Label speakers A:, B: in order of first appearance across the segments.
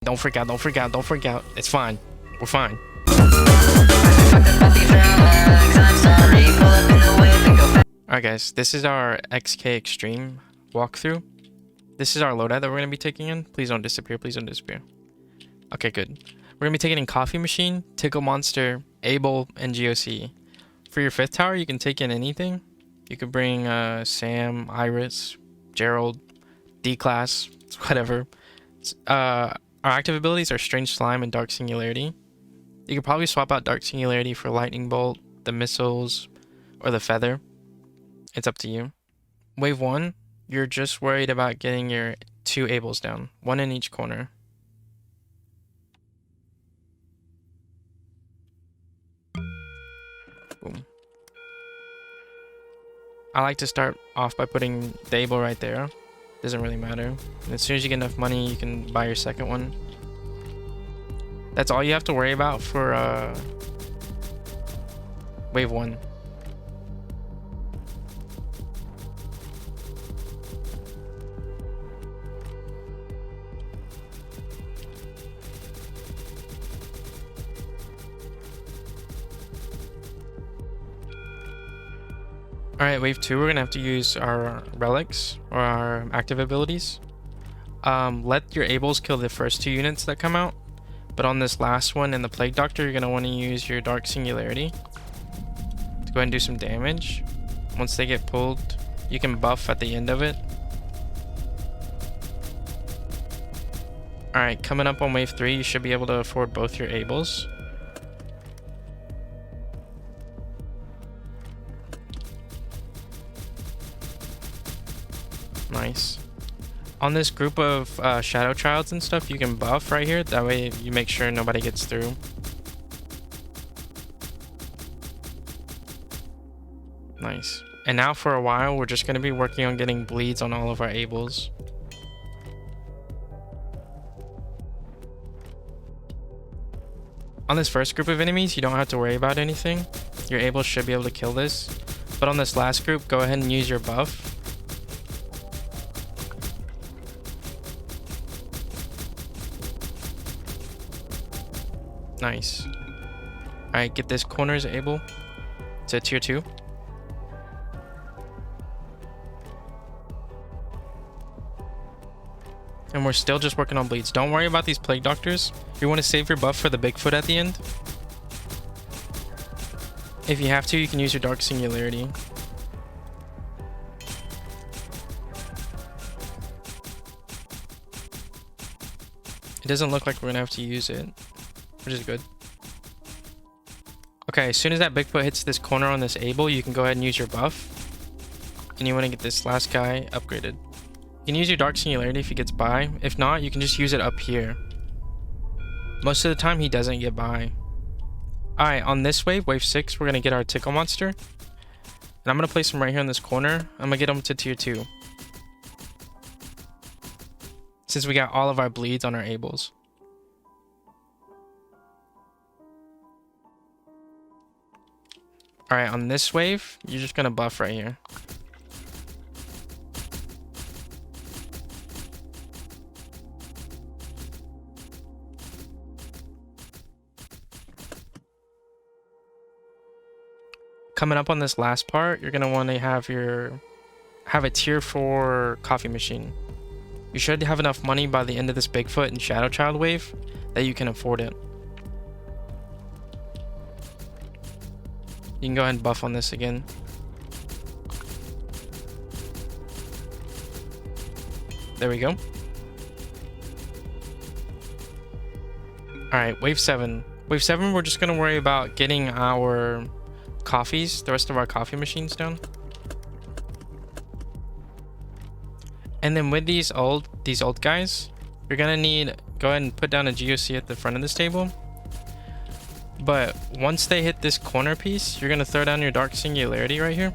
A: Don't freak out, don't freak out, don't freak out. It's fine. We're fine. Alright guys, this is our XK Extreme walkthrough. This is our loadout that we're going to be taking in. Please don't disappear, please don't disappear. Okay, good. We're going to be taking in Coffee Machine, Tickle Monster, Able, and GOC. For your 5th tower, you can take in anything. You could bring Sam, Iris, Gerald, D-Class, whatever. Our active abilities are Strange Slime and Dark Singularity. You could probably swap out Dark Singularity for Lightning Bolt, the Missiles, or the Feather. It's up to you. Wave 1, you're just worried about getting your 2 Ables down, 1 in each corner. Boom. I like to start off by putting the Able right there. Doesn't really matter. And as soon as you get enough money, you can buy your second one. That's all you have to worry about for wave 1. Alright, wave 2, we're gonna have to use our relics or our active abilities. Let your Ables kill the first 2 units that come out. But on this last one in the Plague Doctor, you're going to want to use your Dark Singularity to go ahead and do some damage. Once they get pulled, you can buff at the end of it. Alright, coming up on wave 3, you should be able to afford both your Ables. Nice. On this group of Shadow Childs and stuff, you can buff right here. That way you make sure nobody gets through. Nice. And now for a while, we're just going to be working on getting bleeds on all of our Ables. On this first group of enemies, you don't have to worry about anything. Your Ables should be able to kill this. But on this last group, go ahead and use your buff. Nice. Alright, get this corner's Able to tier 2. And we're still just working on bleeds. Don't worry about these Plague Doctors. You want to save your buff for the Bigfoot at the end. If you have to, you can use your Dark Singularity. It doesn't look like we're going to have to use it, which is good. Okay, as soon as that Bigfoot hits this corner on this Able, you can go ahead and use your buff. And you want to get this last guy upgraded. You can use your Dark Singularity if he gets by. If not, you can just use it up here. Most of the time, he doesn't get by. Alright, on this wave, wave 6, we're going to get our Tickle Monster. And I'm going to place him right here in this corner. I'm going to get him to tier 2. Since we got all of our bleeds on our Ables. Alright, on this wave, you're just gonna buff right here. Coming up on this last part, you're gonna want to have a tier 4 Coffee Machine. You should have enough money by the end of this Bigfoot and Shadow Child wave that you can afford it. You can go ahead and buff on this again. There we go. Alright, wave 7. Wave 7, we're just going to worry about getting our coffees, the rest of our coffee machines down. And then with these old guys, you're going to need, go ahead and put down a GOC at the front of this table. But once they hit this corner piece, you're going to throw down your Dark Singularity right here.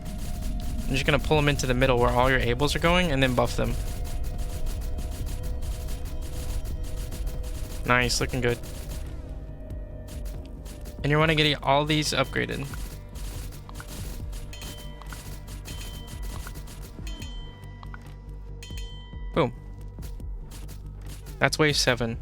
A: You're just going to pull them into the middle where all your Ables are going and then buff them. Nice, looking good. And you want to get all these upgraded. Boom. That's wave 7.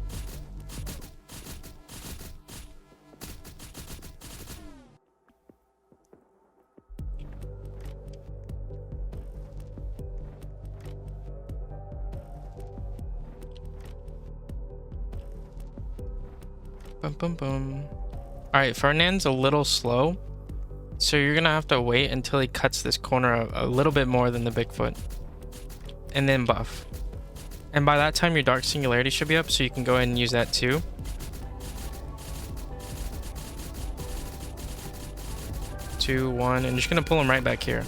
A: Boom, boom, boom. All right, Ferdinand's a little slow, so you're gonna have to wait until he cuts this corner a little bit more than the Bigfoot, and then buff. And by that time, your Dark Singularity should be up, so you can go ahead and use that too. 2, 1, and you're just gonna pull him right back here.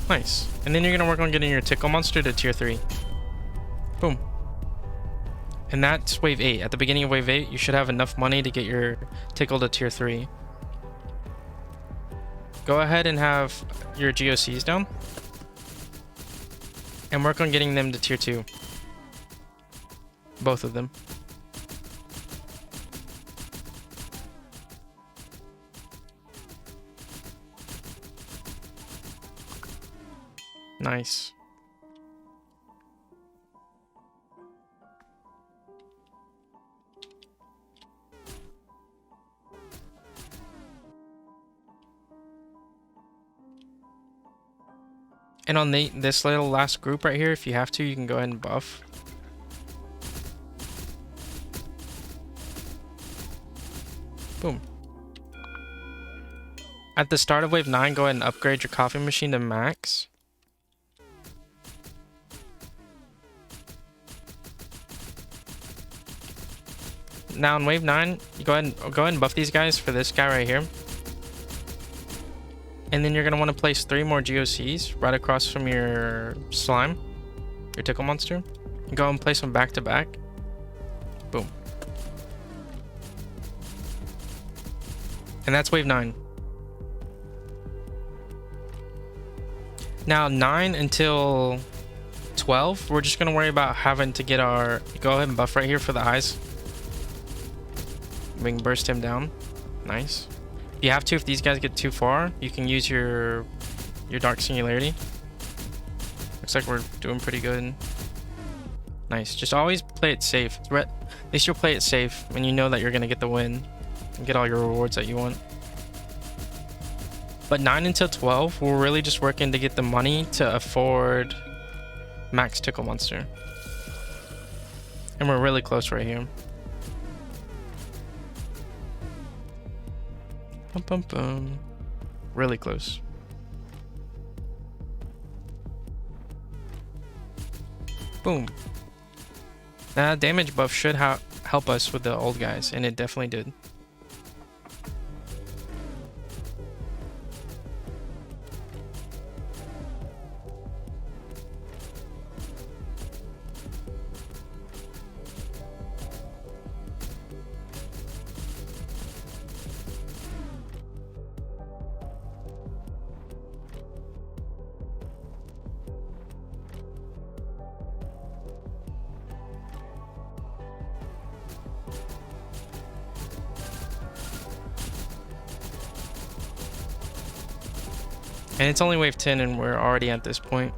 A: Nice. And then you're gonna work on getting your Tickle monster to tier 3. Boom. And that's wave 8. At the beginning of wave 8, you should have enough money to get your Tickle to tier 3. Go ahead and have your GOCs down. And work on getting them to tier 2. Both of them. Nice. And on this little last group right here, if you have to, you can go ahead and buff. Boom. At the start of wave 9, go ahead and upgrade your coffee machine to max. Now in wave 9, you go ahead and buff these guys for this guy right here. And then you're going to want to place 3 more GOCs right across from your slime, your Tickle monster. And go and place them back to back. Boom. And that's wave 9. Now 9 until 12, we're just going to worry about having to get our... Go ahead and buff right here for the eyes. We can burst him down. Nice. If you have to, if these guys get too far, you can use your Dark Singularity. Looks like we're doing pretty good. Nice. Just always play it safe. At least you'll play it safe when you know that you're going to get the win and get all your rewards that you want. But 9 until 12, we're really just working to get the money to afford max Tickle monster. And we're really close right here. Bum, bum, bum. Really close. Boom. Now damage buff should help us with the old guys, and it definitely did. And it's only wave 10 and we're already at this point.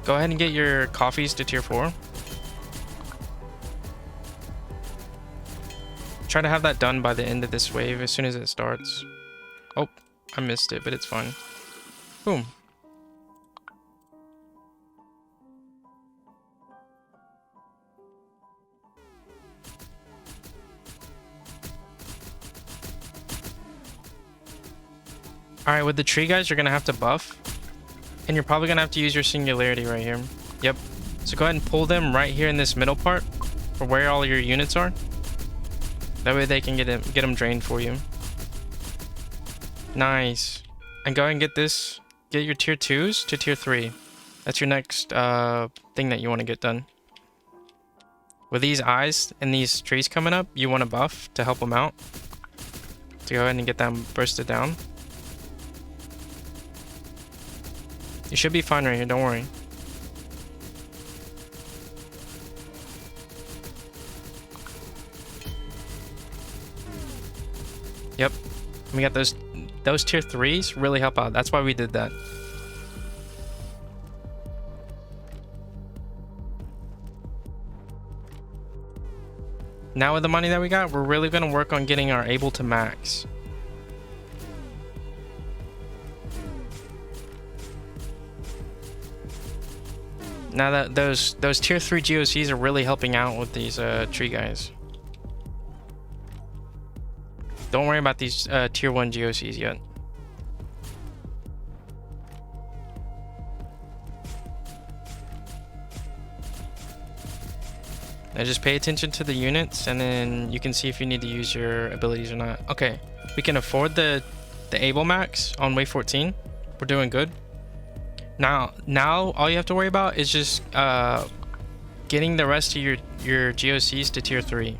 A: Go ahead and get your coffees to tier 4. Try to have that done by the end of this wave as soon as it starts. Oh, I missed it, but it's fine. Boom. Alright, with the tree guys, you're going to have to buff. And you're probably going to have to use your singularity right here. Yep. So go ahead and pull them right here in this middle part for where all your units are. That way they can get them drained for you. Nice. And go ahead and get your tier 2s to tier 3. That's your next thing that you want to get done. With these eyes and these trees coming up, you want to buff to help them out. To go ahead and get them bursted down. You should be fine right here, don't worry. Yep. We got those tier 3s really help out. That's why we did that. Now with the money that we got, we're really going to work on getting our able to max. Now that those tier 3 GOCs are really helping out with these tree guys. Don't worry about these tier 1 GOCs yet. Now just pay attention to the units, and then you can see if you need to use your abilities or not. Okay, we can afford the able max on wave 14. We're doing good. Now all you have to worry about is just getting the rest of your GOCs to tier 3.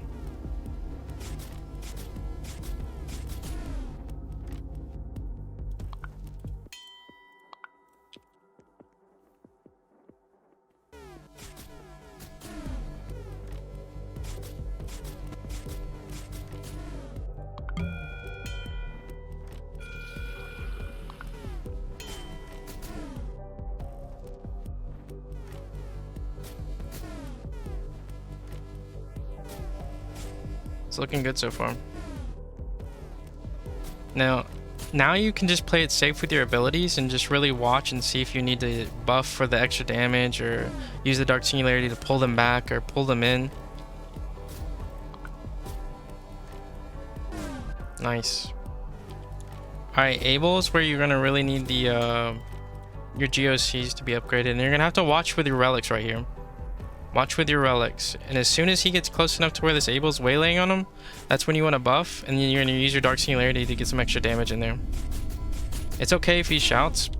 A: It's looking good so far. Now you can just play it safe with your abilities and just really watch and see if you need to buff for the extra damage or use the Dark Singularity to pull them back or pull them in. Nice. Alright, Able is where you're gonna really need the your GOCs to be upgraded, and you're gonna have to watch with your relics right here. Watch with your relics, and as soon as he gets close enough to where this Able's waylaying on him, that's when you want to buff, and then you're going to use your Dark Singularity to get some extra damage in there. It's okay if he shouts.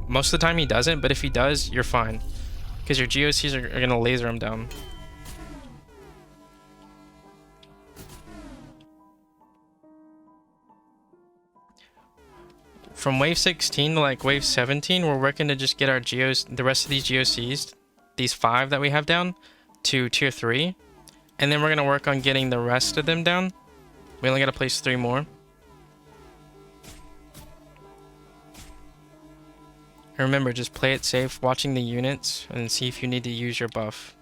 A: Most of the time he doesn't, but if he does, you're fine, because your GOCs are going to laser him down. From wave 16 to like wave 17, we're working to just get our the rest of these GOCs, these 5 that we have down, to tier 3, and then we're going to work on getting the rest of them down. We only got to place 3 more. And remember, just play it safe, watching the units, and see if you need to use your buff.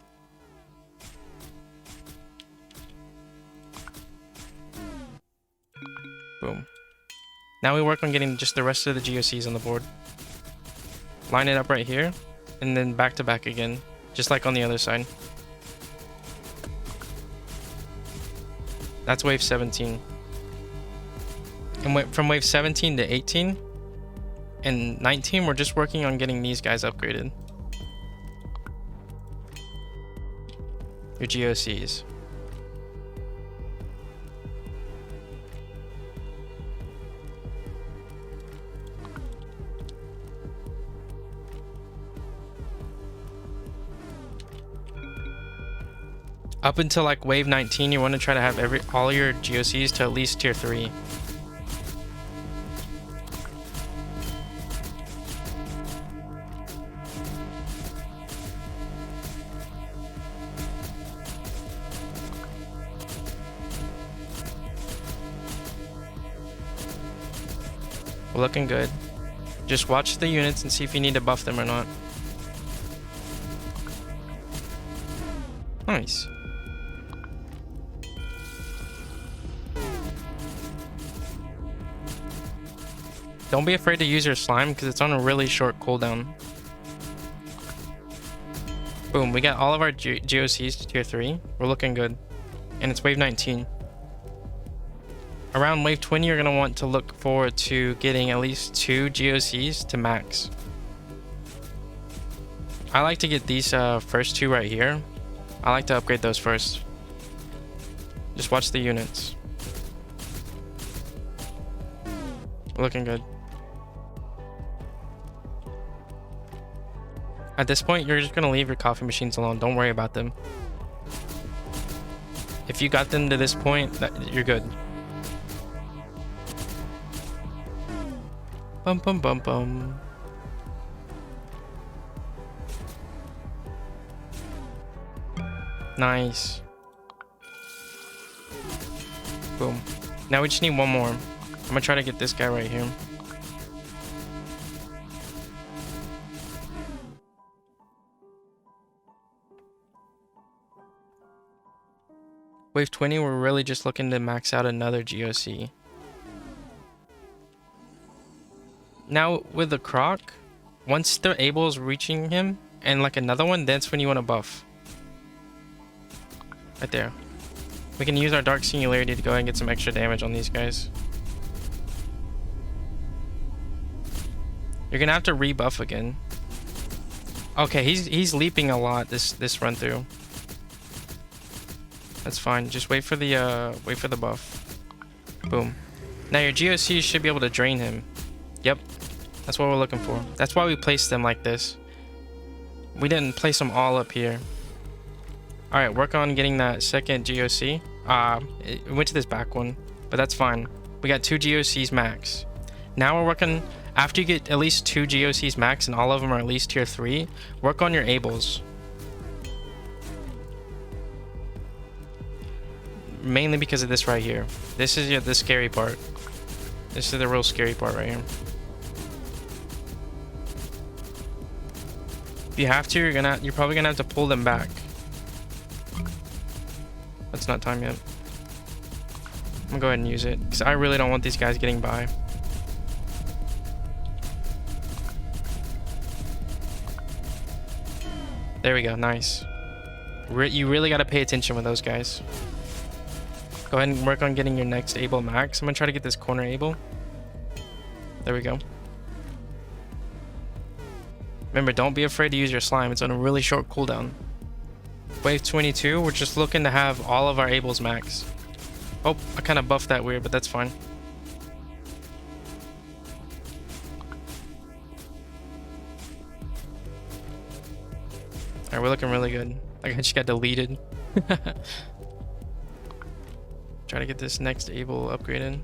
A: Boom. Now we work on getting just the rest of the GOCs on the board. Line it up right here, and then back to back again, just like on the other side. That's wave 17. And from wave 17 to 18 and 19, we're just working on getting these guys upgraded. Your GOCs. Up until like wave 19, you want to try to have all your GOCs to at least tier 3. We're looking good. Just watch the units and see if you need to buff them or not. Nice. Don't be afraid to use your slime because it's on a really short cooldown. Boom, we got all of our GOCs to tier 3. We're looking good. And it's wave 19. Around wave 20, you're going to want to look forward to getting at least 2 GOCs to max. I like to get these first 2 right here. I like to upgrade those first. Just watch the units. Looking good. At this point, you're just going to leave your coffee machines alone. Don't worry about them. If you got them to this point, you're good. Bum bum bum bum. Nice. Boom. Now we just need one more. I'm gonna try to get this guy right here. Wave 20, we're really just looking to max out another GOC. Now with the Croc, once the Able is reaching him and like another one, that's when you want to buff. Right there. We can use our dark singularity to go ahead and get some extra damage on these guys. You're gonna have to rebuff again. Okay, he's leaping a lot this run through. That's fine. Just wait for the buff. Boom. Now your GOC should be able to drain him. Yep. That's what we're looking for. That's why we placed them like this. We didn't place them all up here. Alright, work on getting that second GOC. It went to this back one, but that's fine. We got 2 GOCs max. Now we're working, after you get at least 2 GOCs max and all of them are at least tier 3, work on your ables. Mainly because of this right here. This is the scary part. This is the real scary part right here. If you have to, you're probably gonna have to pull them back. That's not time yet. I'm gonna go ahead and use it because I really don't want these guys getting by. There we go. Nice. You really got to pay attention with those guys. Go ahead and work on getting your next able max. I'm gonna try to get this corner able. There we go. Remember, don't be afraid to use your slime. It's on a really short cooldown. Wave 22, we're just looking to have all of our ables max. Oh, I kind of buffed that weird, but that's fine. Alright, we're looking really good. Like I just got deleted. Try to get this next able upgraded.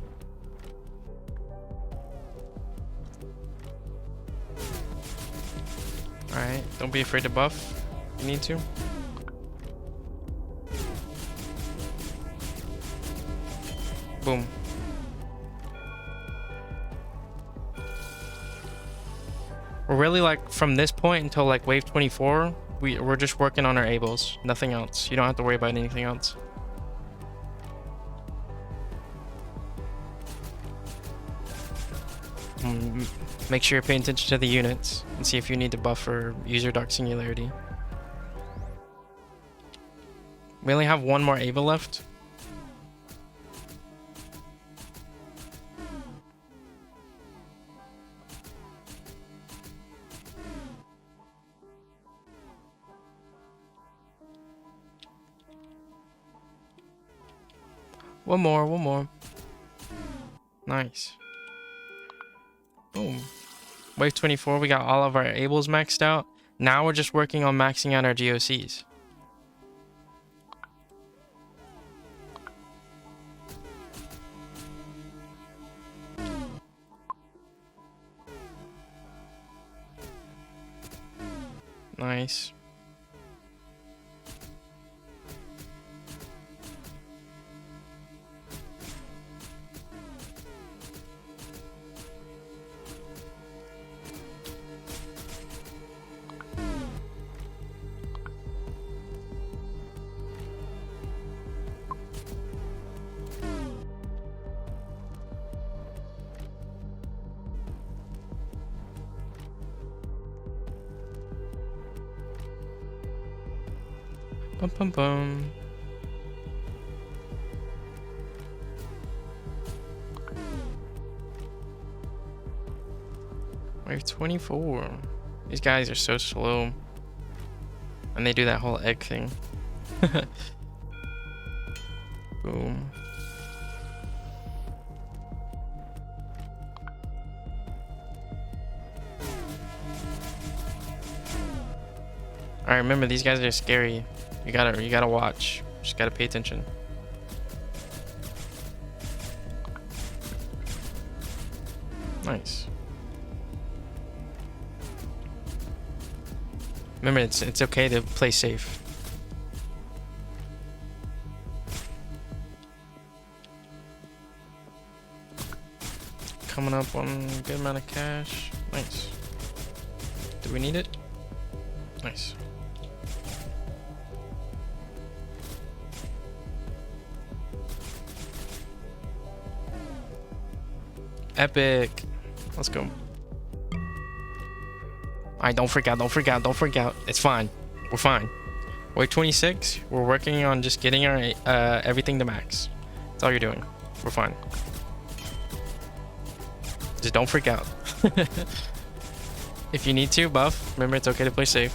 A: Alright, don't be afraid to buff if you need to. Boom. We're really like from this point until like wave 24, we're just working on our ables, nothing else. You don't have to worry about anything else. Make sure you're paying attention to the units and see if you need to buff or use your dark singularity. We only have one more able left. One more. Nice. Boom. Wave 24, we got all of our ables maxed out. Now we're just working on maxing out our GOCs. Nice. Bum bum bum. Wave 24. These guys are so slow. And they do that whole egg thing. Boom. Alright, remember these guys are scary. You gotta watch. Just gotta pay attention. Nice. Remember, it's okay to play safe. Coming up on a good amount of cash. Nice. Do we need it? Nice. Epic. Let's go. Alright, don't freak out, don't freak out, don't freak out. It's fine. We're fine. Wave 26, we're working on just getting our everything to max. That's all you're doing. We're fine. Just don't freak out. If you need to, buff. Remember, it's okay to play safe.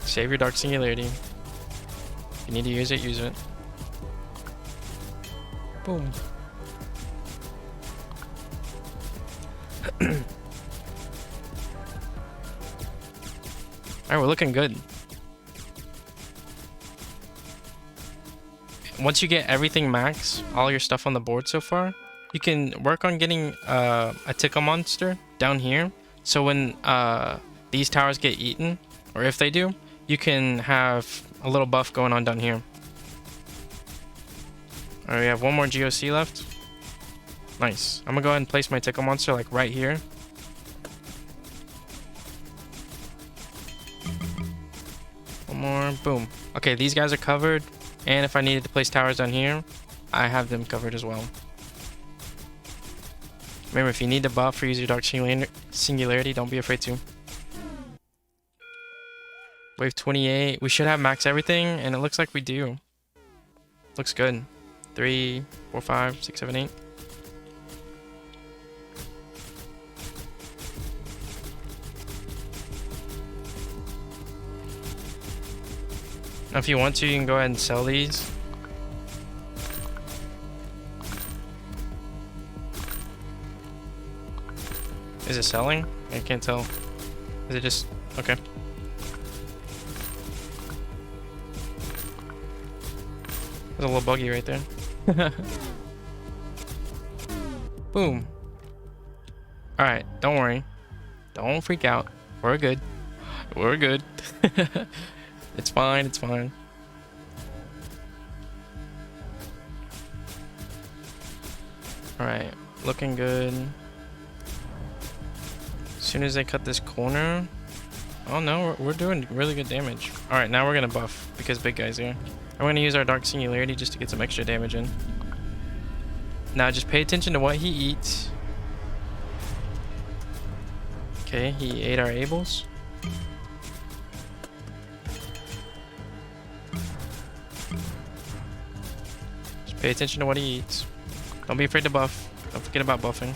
A: Save your Dark Singularity. If you need to use it, use it. Boom. Alright, we're looking good. Once you get everything max, all your stuff on the board so far, you can work on getting a Tickle monster down here. So when these towers get eaten, or if they do, you can have a little buff going on down here. Alright, we have one more GOC left. Nice. I'm gonna go ahead and place my Tickle monster like right here. One more. Boom. Okay, these guys are covered. And if I needed to place towers down here, I have them covered as well. Remember, if you need to buff or use your Dark Singularity, don't be afraid to. Wave 28. We should have max everything, and it looks like we do. Looks good. 3, 4, 5, 6, 7, 8. Now, if you want to, you can go ahead and sell these. Is it selling? I can't tell. Is it just... okay. There's a little buggy right there. Boom. Alright, don't worry. Don't freak out. We're good. We're good. It's fine, it's fine. Alright, looking good. As soon as they cut this corner... oh no, we're doing really good damage. Alright, now we're gonna buff because big guy's here. I'm gonna use our Dark Singularity just to get some extra damage in. Now just pay attention to what he eats. Okay, he ate our Ables. Just pay attention to what he eats. Don't be afraid to buff. Don't forget about buffing.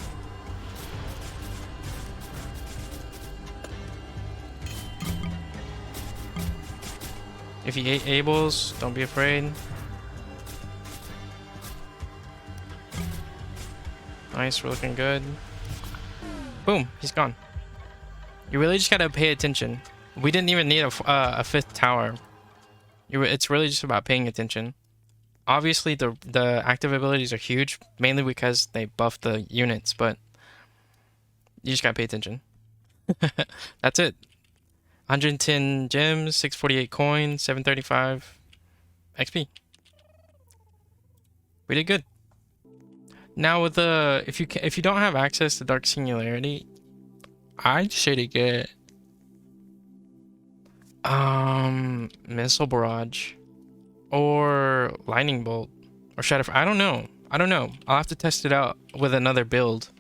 A: If he ate Ables, don't be afraid. Nice, we're looking good. Boom, he's gone. You really just gotta pay attention. We didn't even need a fifth tower. It's really just about paying attention. Obviously, the active abilities are huge, mainly because they buff the units, but you just gotta pay attention. That's it. 110 gems, 648 coins, 735 XP. We did good. Now with the if you don't have access to Dark Singularity, I'd say to get Missile Barrage or Lightning Bolt or Shadow. I don't know. I'll have to test it out with another build.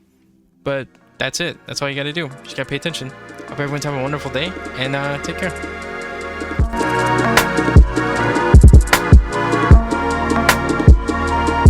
A: But that's it. That's all you gotta do. Just gotta pay attention. Hope everyone's having a wonderful day, and take care.